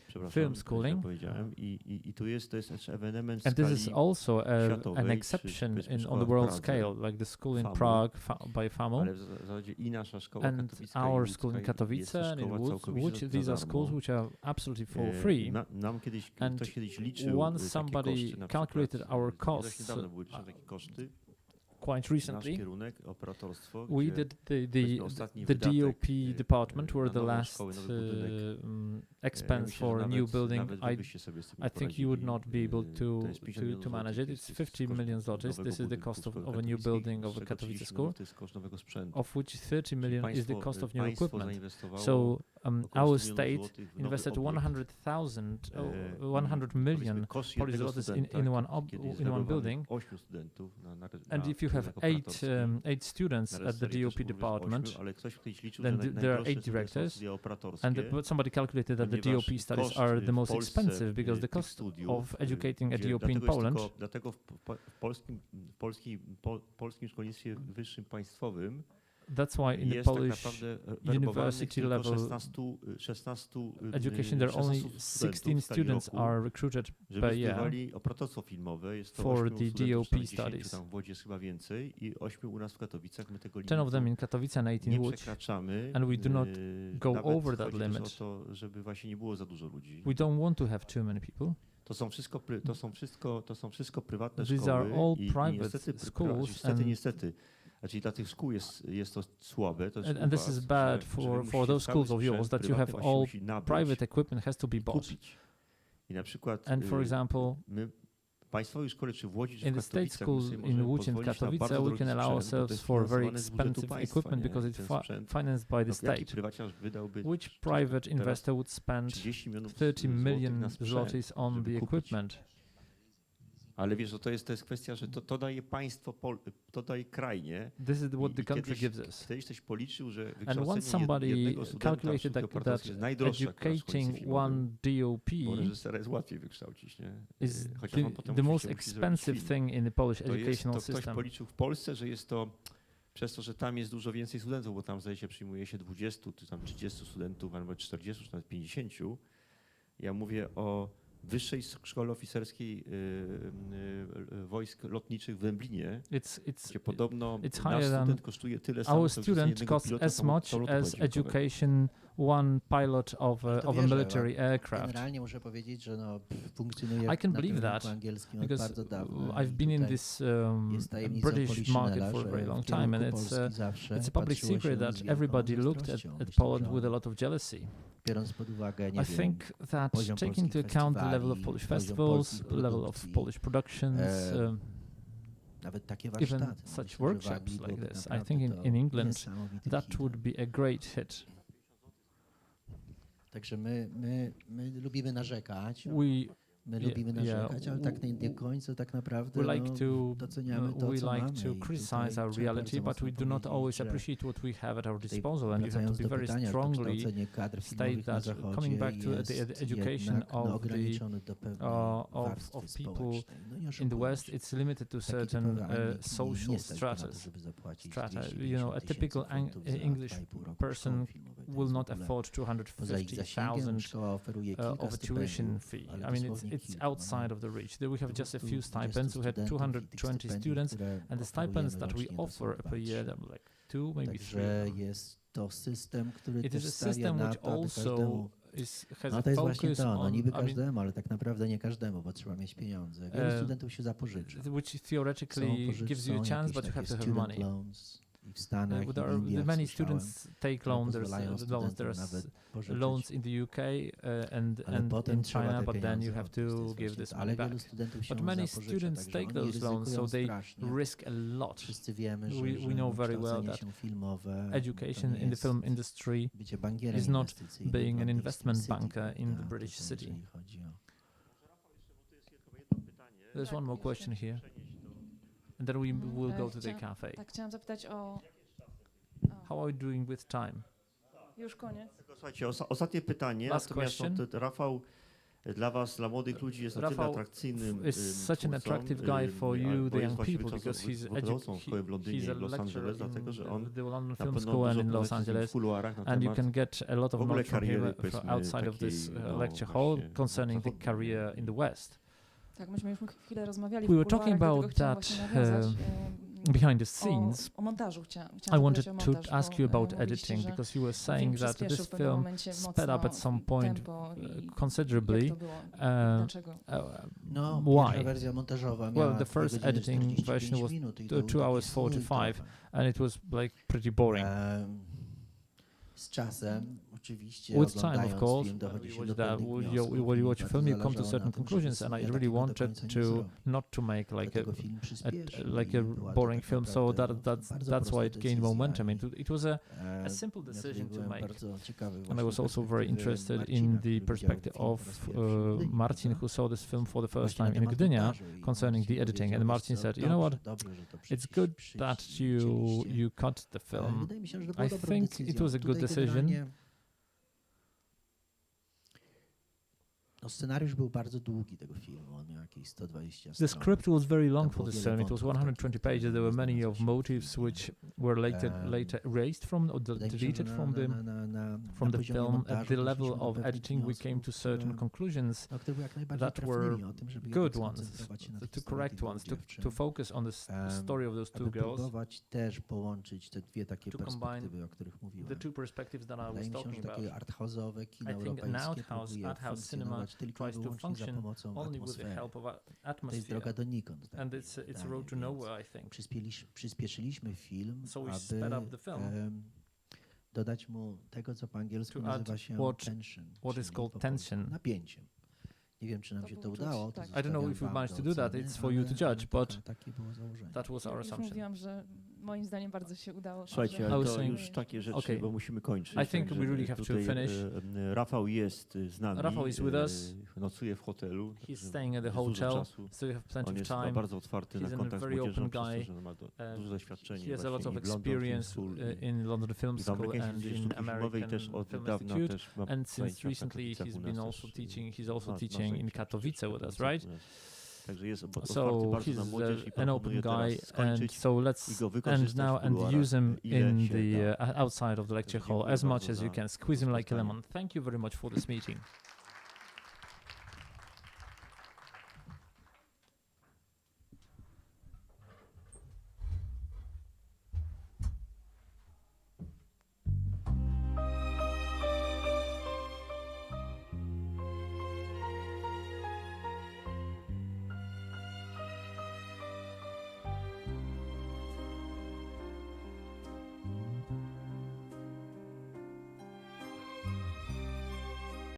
przepraszam, film źle schooling. powiedziałem, i tu jest, to jest też ewenement And this is skali also światowej, an czy exception powiedzmy on szkoła the w world Pradze, scale, like the school in FAMU, Prague by FAMU, ale w zasadzie i nasza szkoła and katowicka, our i school in łódzka Katowice jest to and in szkoła Łódź, całkowicie which za these are darmo. schools which are absolutely for free. Nam kiedyś, And ktoś kiedyś liczył once takie somebody koszty, na calculated przykład, our dość costs, niedawno były takie koszty, quite nasz recently, kierunek, operatorstwo, we gdzie did powiedzmy ostatni the wydatek, DOP department were na the nową last szkołę, nowy budynek. expense Myślę, że for a new building. nawet wy byście sobie z tym I think you would not be able poradzili. To jest 50 milionów to manage it. złotych, It's to jest 50 koszt million zlotys. nowego This is the budynku cost w szkole of a new katowickiej, building of z a czego Katowice 30 school, milionów to jest koszt nowego sprzętu. of which 30 Czyli million is the państwo- cost of new państwo equipment. zainwestowało So około our 100 milionów state złotych w nowy invested obiekt. 100,000, E, 100 i million powiedzmy koszt Polish jednego zlotys studenta, in one kiedy in one zdobywanych building. 8 studentów And if you have eight students at the DOP department, ale ktoś kiedyś liczył, then że there are najdroższe 8 są directors, studia operatorskie, but somebody calculated that the ponieważ DOP studies koszt are the w most Polsce, expensive because the tych cost studiów, of educating a gdzie DOP in dlatego jest Poland. dlatego w polskim szkolnictwie wyższym państwowym That's why in the jest tak Polish naprawdę university tylko level 16 education, there are only 16 students are recruited żeby per year studiowali operatorstwo filmowe. Jest to for 8 the studentów, DOP tam 10, studies. tam w Łodzi jest chyba więcej i 8 u nas w Katowicach. My tego 10 of them limitu in Katowice and 8 nie in Łódź. przekraczamy. and we do not go Nawet over that chodzi też limit. o to, żeby właśnie nie było za dużo ludzi. We don't want to have too many people. To są wszystko prywatne These szkoły are all i private niestety, schools niestety. Znaczy dla tych szkół jest to słabe. To jest And this u was, is bad że for musicie those cały schools of sprzęt yours that you prywatny have właśnie all musi nabyć, private equipment has to be bought. kupić. I na przykład And for example, my w państwowej szkole czy w Łodzi, czy in w the state Katowicach school my sobie in możemy Łódź and pozwolić na Katowice, bardzo we drogi can allow sprzęt, bo to ourselves jest for very finansowane z budżetu expensive państwa, equipment nie? because it's Ten sprzęt. financed by the No, jaki state. prywaciarz wydałby Which teraz private investor would spend 30 milionów 30 złotych million na sprzęt, zlotys on żeby the kupić. equipment? Ale wiesz, że to jest kwestia, że to daje państwo, to daje kraj, nie? This is what I the country kiedyś, gives us. kiedyś ktoś policzył, że And once wykształcenie somebody jednego studenta w calculated sztuce that operatorskiej jest najdroższa akurat w szkolnictwie educating filmowym, one DOP bo reżysera jest łatwiej wykształcić, nie? is Chociaż on potem the oczywiście most musi zrobić expensive film. thing in the Polish To educational ktoś system. policzył w Polsce, że jest to przez to, że tam jest dużo więcej studentów, bo tam zdaje się przyjmuje się 20 czy tam 30 studentów, albo 40 czy nawet 50. Ja mówię o Wyższej Szkole Oficerskiej Wojsk Lotniczych w Węblinie, gdzie podobno nasz student kosztuje tyle samo, our co student costs as much as education one pilot of a military aircraft. Generalnie muszę powiedzieć, że funkcjonuje I can na believe rynku that angielskim od because bardzo dawna. I've been in this British market for a very long time, and it's a public secret that everybody looked at Poland with a lot of jealousy. Biorąc pod uwagę, I think that taking into account the level of Polish festivals, level of Polish productions, nawet takie even warsztaty, such myślę, że workshops wagi like byłby this, I naprawdę think to in England niesamowity that hit. would be a great hit. Także my lubimy narzekać. My Yeah, lubimy narzekać, ale tak nie końcu tak naprawdę we like to doceniamy to, co mamy. to I criticize tutaj our trzeba reality, bardzo but we do mocno not always powiedzieć, że appreciate what we have at our tutaj disposal, and you have wracając to do be very pytania, to strongly kształcenie kadr state filmowych na that Zachodzie coming back to the jest education jednak, of ograniczony do pewnej of warstwy people społecznej. No nie in the oszukujmy West, się. it's limited to Taki certain typowy Anglik social nie stać go na to, stratas. żeby zapłacić strata. 250 A typical 000 funtów za English 2,5 roku person szkoły filmowej. To will jest not w ogóle afford poza ich zasięgiem. 250,000 Szkoła oferuje kilka of a tuition stypendiów, fee. ale I mean, dosłownie it's kilka, outside of the reach. We have just a few stipends. We had 220 students, and the stipends that we offer per year, they're like 2, maybe 3. Także jest to system, który It też is a stawia system na which to, aby also każdemu... has No a to jest właśnie focus to, no on, niby I mean, każdemu, ale tak naprawdę nie każdemu, bo trzeba mieć pieniądze. Wielu studentów się zapożycza. which theoretically gives you a chance, but you have to have money. I w Stanach, i w The Indiach many słyszałem, students take które loan. pozwalają There's loans. studentom There's nawet pożyczyć. loans in the UK and Ale potem in trzeba China, te but then pieniądze you have odbić, to to jest give właśnie this to. money Ale back. wielu studentów się But many zapożycza, students także take oni those loans, so ryzykują they strasznie. risk a lot. Wszyscy wiemy, że, We know very well kształcenie that się filmowe Education to nie in the jest film industry bycie bankierem is not inwestycyjnym being w an angielskim investment city, banker in the prawda? British Tutaj, city. jeżeli chodzi o... There's one more question here, and then we will go to the cafe. Tak, chciałam zapytać o... How are you doing with time? Już koniec. Tylko słuchajcie, ostatnie pytanie, Last natomiast question. Rafał dla was, dla młodych ludzi jest na tyle Rafał atrakcyjnym is such an twórcą, attractive guy for you, bo the jest young właściwie people, because wykładowcą szkoły w Londynie he's a i w Los lecturer Angeles, dlatego że on in the London na Film pewno School and dużo in Los powie Angeles, w kuluarach na and you temat can get a lot of w ogóle knowledge from him kariery, powiedzmy, outside of this takiej, no, lecture hall właśnie concerning the zachodniej. career in the West. Tak, myśmy już chwilę rozmawiali We w were talking kuluarach, about dlatego that, chciałam właśnie nawiązać, behind the scenes. o montażu chciałam I zapytać wanted o to montaż, ask bo, you about mówiliście, editing, że because you were film saying that przyspieszył this w pewnym film momencie sped up mocno at some point tempo i considerably. jak to było? Dlaczego? No, Why? pierwsza wersja montażowa Well, miała the first 2 godziny editing 45 version was minut i to 2 był taki hours 45, snój and it was like pretty boring. Z czasem, oczywiście, With time, of oglądając course, film, dochodzi się when do pewnych when wniosków you i watch a bardzo film, you come to zależało certain na tym, żeby conclusions, and I sobie really takiego do wanted końca nie to zrobić. not to make like Dlatego film przyspieszył like a i była to boring tak film, so naprawdę that's bardzo why it prosta gained decyzja momentum. i, It was a ja simple tutaj decision to byłem make. bardzo ciekawy And I właśnie was also very perspektywy interested Marcina, in który the widział perspective film po of raz pierwszy w Gdyni, Marcin, prawda? who saw this film for the first Właśnie na time in temat Gdynia montażu i on concerning właśnie the editing. powiedział, And wiesz Marcin co, said, you know what, dobrze, że to it's good that przycięliście. you cut the film. Wydaje mi się, że to była I dobrą think decyzją. it was a good Tutaj decision. generalnie No, scenariusz był bardzo długi tego filmu, on miał jakieś 120 The stron. script was very long Tam for było this wiele film. It was wątków 120 takich, pages. które There were nie many znalazły of się w motives filmie. which were later erased from or Wydaje mi się, deleted że from the na film. poziomie At montażu the level doszliśmy do of pewnych editing, we came to wniosków, certain które- conclusions no, które były jak najbardziej that were trafnymi o tym, żeby good jednak ones, skoncentrować się na the historii correct tych dwóch ones, dziewczyn. to focus on the story of those two aby girls, próbować też połączyć te dwie takie to combine perspektywy, o których the mówiłem. two perspectives that I was Wydaje mi się, talking że about. takie arthouse'owe kino I think an europejskie art próbuje house cinema funkcjonować tylko i tries to wyłącznie za function pomocą only with the atmosfery. help of To jest atmosphere. droga donikąd. tak And mi it's się a wydaje, road to więc nowhere, I think. Przyspieszyliśmy film, So we aby sped up the film. dodać mu tego, co po angielsku To nazywa add się tension. what is czyli called po polsku tension. Napięciem. Nie wiem, czy nam To się to było czuć, udało. tak. To I don't know zostawiam if we wam managed do to do that. oceny, It's for you to judge, but takie było założenie. That was our Już assumption. mówiłam, że moim zdaniem bardzo się udało. Słuchajcie, Także- ale I was to saying- już takie rzeczy, Okay. bo musimy kończyć. I think Także we really have to tutaj, finish. Rafał jest z nami. Rafał is with us. Nocuje w hotelu. He's także staying at the jest dużo hotel, czasu. so you have plenty On of jest time. bardzo otwarty He's na a kontakt z very młodzieżą, open przez to, guy. że ma dużo doświadczenia He has a lot of właśnie i w London Film experience School, in London Film i w School amerykańskiej and sztuki in filmowej American też od Film dawna Institute. też ma And since zajęcia w recently Katowicach he's u been nas also też, teaching. He's also na teaching in zajęciach Katowice przecież with us, Katowicach right? u nas. Także jest otwarty So bardzo na he's młodzież i an open proponuję guy, teraz and skończyć so i let's go end wykorzystać now w and kuluarach, use him ile in się the da. outside of the lecture hall dziękuję as much bardzo as you za can. Squeeze him like a spotkanie. lemon. Thank you very much for this meeting.